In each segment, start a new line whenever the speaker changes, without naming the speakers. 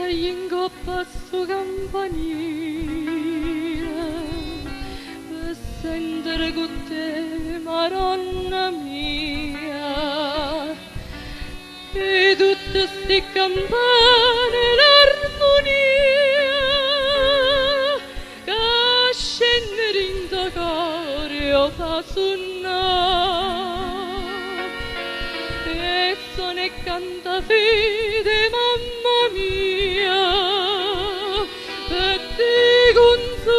sei in coppa a sto campanile per sentire con te, Maronna mia, e tutte sti campane l'armonia che scendere in da coro fa suonare e sono e canta fede, mamma mia, per te consolatrice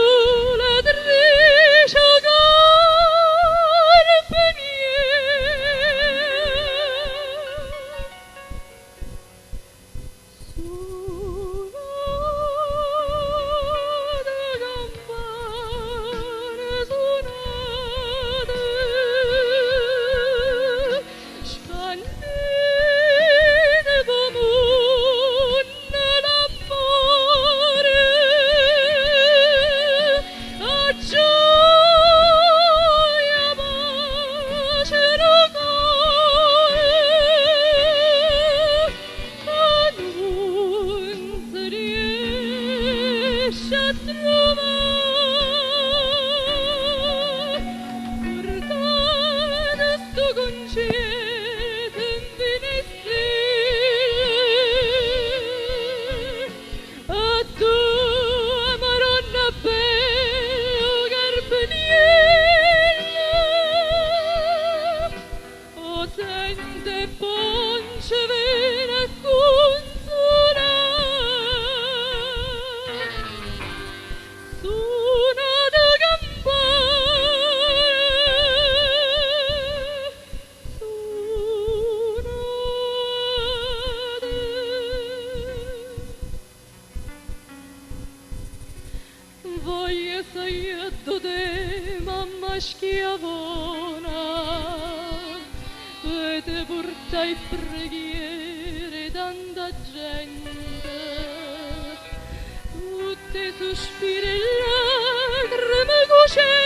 sente ponce vera consolare, suonate campane, suonate. Voglio sei te, mamma schiavona, te portai preghiere tanta gente, tutte sospiri e lacrime cucite.